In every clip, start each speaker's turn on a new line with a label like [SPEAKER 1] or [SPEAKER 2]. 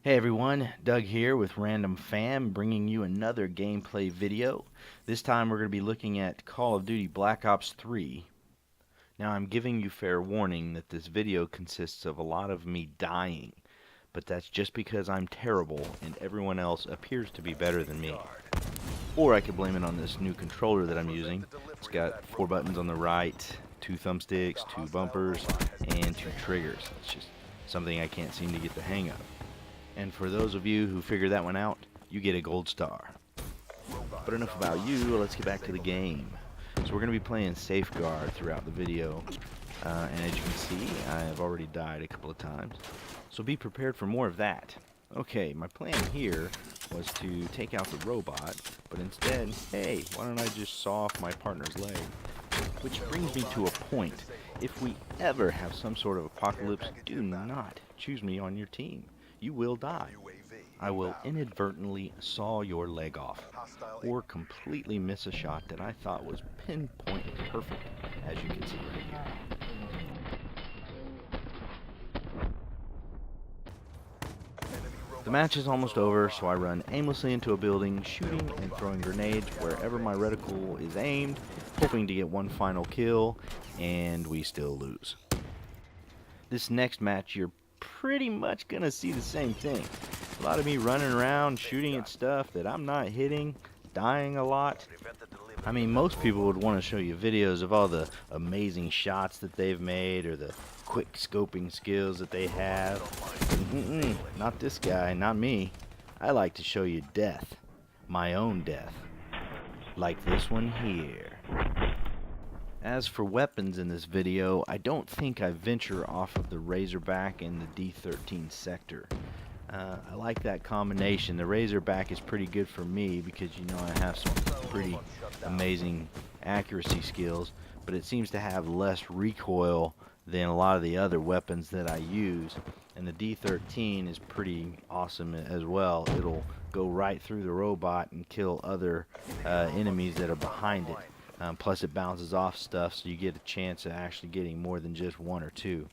[SPEAKER 1] Hey everyone, Doug here with Random Fam bringing you another gameplay video. This time we're going to be looking at Call of Duty Black Ops 3. Now I'm giving you fair warning that this video consists of a lot of me dying, but that's just because I'm terrible and everyone else appears to be better than me. Or I could blame it on this new controller that I'm using. It's got 4 buttons on the right, 2 thumbsticks, 2 bumpers, and 2 triggers. It's just something I can't seem to get the hang of. And for those of you who figure that one out, you get a gold star. But enough about you, let's get back to the game. So we're going to be playing Safeguard throughout the video. And as you can see, I have already died a couple of times. So be prepared for more of that. Okay, my plan here was to take out the robot, but instead, hey, why don't I just saw off my partner's leg? Which brings me to a point. If we ever have some sort of apocalypse, do not choose me on your team. You will die. I will inadvertently saw your leg off, or completely miss a shot that I thought was pinpoint perfect, as you can see right here. The match is almost over, so I run aimlessly into a building, shooting and throwing grenades wherever my reticle is aimed, hoping to get one final kill, and we still lose. This next match, you're pretty much gonna see the same thing. A lot of me running around shooting at stuff that I'm not hitting, dying a lot. I mean, most people would want to show you videos of all the amazing shots that they've made or the quick scoping skills that they have. Not this guy, not me. I like to show you death, my own death, like this one here. As for weapons in this video, I don't think I venture off of the Razorback and the D13 sector. I like that combination. The Razorback is pretty good for me because you know I have some pretty amazing accuracy skills, but it seems to have less recoil than a lot of the other weapons that I use. And the D13 is pretty awesome as well. It'll go right through the robot and kill other enemies that are behind it. Plus it bounces off stuff, so you get a chance of actually getting more than just one or two.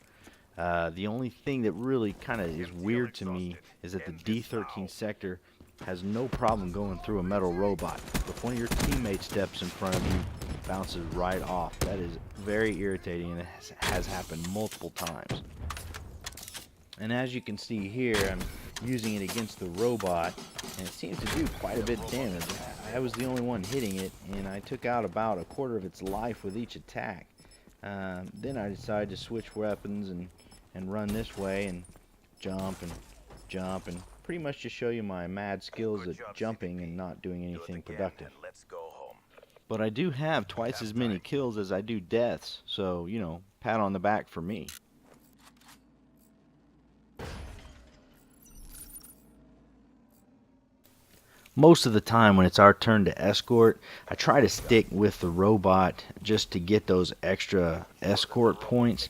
[SPEAKER 1] The only thing that really kind of is weird to me is that the D13 sector has no problem going through a metal robot. If one of your teammates steps in front of you, it bounces right off. That is very irritating, and it has happened multiple times. And as you can see here, I'm using it against the robot, and it seems to do quite a bit of damage. I was the only one hitting it, and I took out about a quarter of its life with each attack. Then I decided to switch weapons and run this way and jump and pretty much just show you my mad skills at jumping and not doing anything productive. But I do have twice as many kills as I do deaths, so, you know, pat on the back for me. Most of the time when it's our turn to escort, I try to stick with the robot just to get those extra escort points.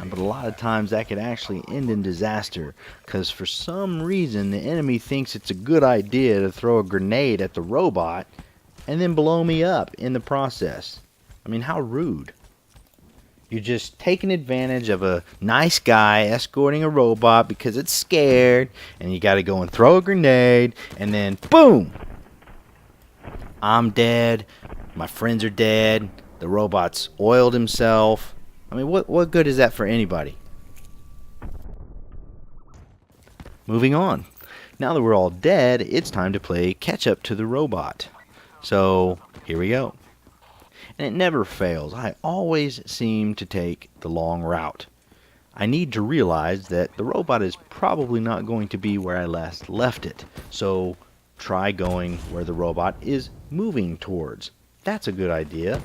[SPEAKER 1] But a lot of times that could actually end in disaster, because for some reason the enemy thinks it's a good idea to throw a grenade at the robot and then blow me up in the process. I mean, how rude. You're just taking advantage of a nice guy escorting a robot because it's scared, and you got to go and throw a grenade, and then boom! I'm dead, my friends are dead, the robot's oiled himself. I mean, what good is that for anybody? Moving on. Now that we're all dead, it's time to play catch up to the robot. So, here we go. And it never fails. I always seem to take the long route. I need to realize that the robot is probably not going to be where I last left it. So, try going where the robot is moving towards. That's a good idea.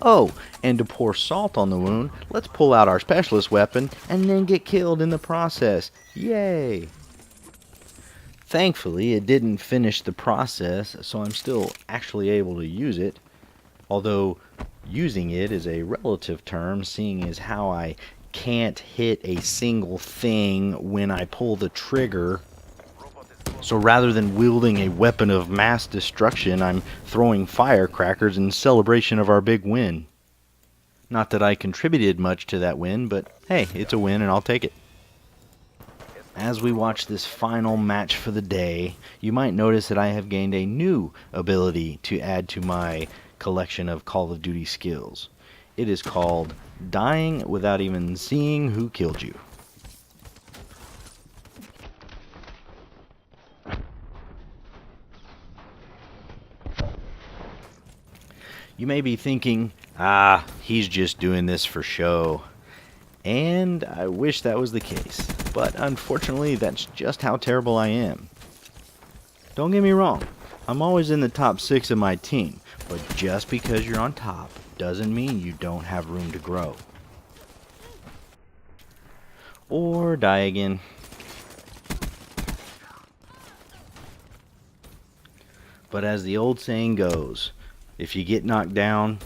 [SPEAKER 1] Oh, and to pour salt on the wound, let's pull out our specialist weapon and then get killed in the process. Yay! Thankfully, it didn't finish the process, so I'm still actually able to use it. Although, using it is a relative term, seeing as how I can't hit a single thing when I pull the trigger. So rather than wielding a weapon of mass destruction, I'm throwing firecrackers in celebration of our big win. Not that I contributed much to that win, but hey, it's a win and I'll take it. As we watch this final match for the day, you might notice that I have gained a new ability to add to my collection of Call of Duty skills. It is called dying without even seeing who killed you. You may be thinking, he's just doing this for show. And I wish that was the case. But unfortunately, that's just how terrible I am. Don't get me wrong, I'm always in the top 6 of my team. But just because you're on top doesn't mean you don't have room to grow. Or die again. But as the old saying goes, if you get knocked down,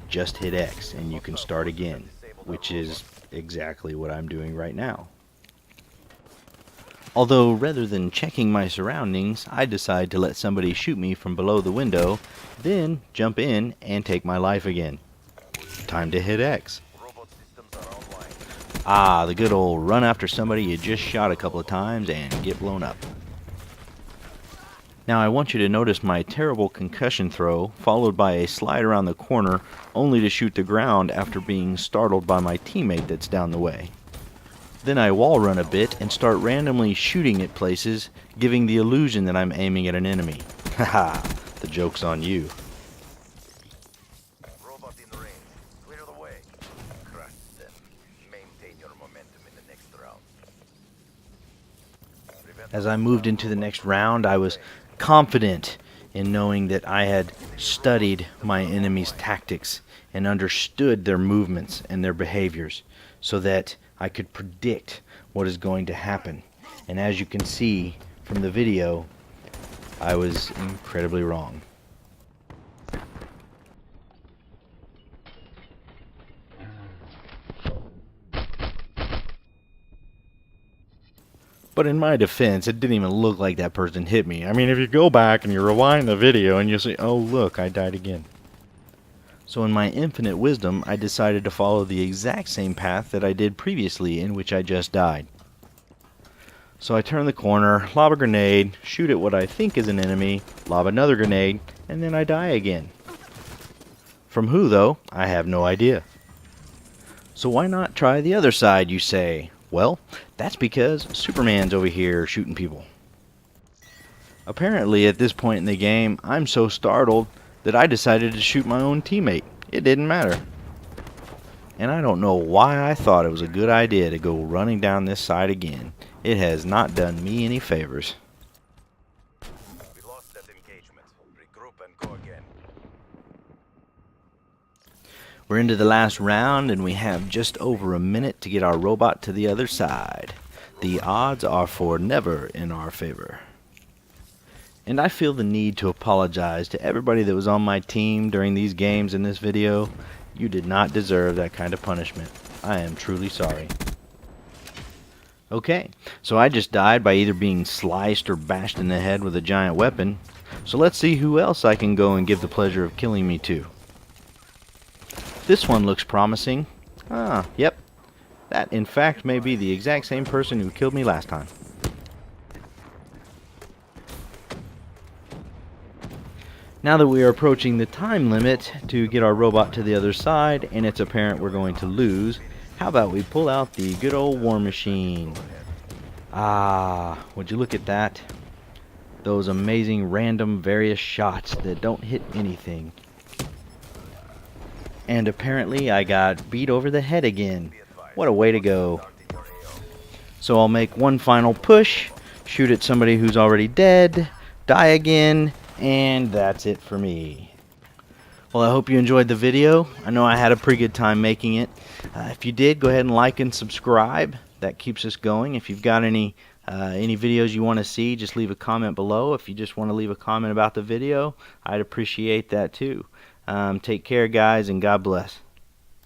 [SPEAKER 1] just hit X and you can start again, which is exactly what I'm doing right now. Although rather than checking my surroundings, I decide to let somebody shoot me from below the window, then jump in and take my life again. Time to hit X. The good old run after somebody you just shot a couple of times and get blown up. Now I want you to notice my terrible concussion throw, followed by a slide around the corner, only to shoot the ground after being startled by my teammate that's down the way. Then I wall run a bit and start randomly shooting at places, giving the illusion that I'm aiming at an enemy. Haha, the joke's on you.
[SPEAKER 2] Robot in range. Clear the way. Crush them. Maintain your momentum in the next round.
[SPEAKER 1] As I moved into the next round, I was confident in knowing that I had studied my enemy's tactics and understood their movements and their behaviors so that I could predict what is going to happen. And as you can see from the video, I was incredibly wrong. But in my defense, it didn't even look like that person hit me. I mean, if you go back and you rewind the video and you'll see, oh look, I died again. So in my infinite wisdom, I decided to follow the exact same path that I did previously in which I just died. So I turn the corner, lob a grenade, shoot at what I think is an enemy, lob another grenade, and then I die again. From who, though, I have no idea. So why not try the other side, you say? Well, that's because Superman's over here shooting people. Apparently, at this point in the game, I'm so startled that I decided to shoot my own teammate. It didn't matter. And I don't know why I thought it was a good idea to go running down this side again. It has not done me any favors.
[SPEAKER 2] We lost that engagement. Regroup and go again.
[SPEAKER 1] We're into the last round and we have just over a minute to get our robot to the other side. The odds are for never in our favor. And I feel the need to apologize to everybody that was on my team during these games in this video. You did not deserve that kind of punishment. I am truly sorry. Okay, so I just died by either being sliced or bashed in the head with a giant weapon. So let's see who else I can go and give the pleasure of killing me to. This one looks promising. Yep. That in fact may be the exact same person who killed me last time. Now that we are approaching the time limit to get our robot to the other side, and it's apparent we're going to lose, how about we pull out the good old war machine? Would you look at that? Those amazing random various shots that don't hit anything. And apparently I got beat over the head again. What a way to go. So I'll make one final push, shoot at somebody who's already dead, die again, and that's it for me. Well, I hope you enjoyed the video. I know I had a pretty good time making it. If you did, go ahead and like and subscribe. That keeps us going. If you've got any videos you want to see, just leave a comment below. If you just want to leave a comment about the video, I'd appreciate that too. Take care, guys, and God bless.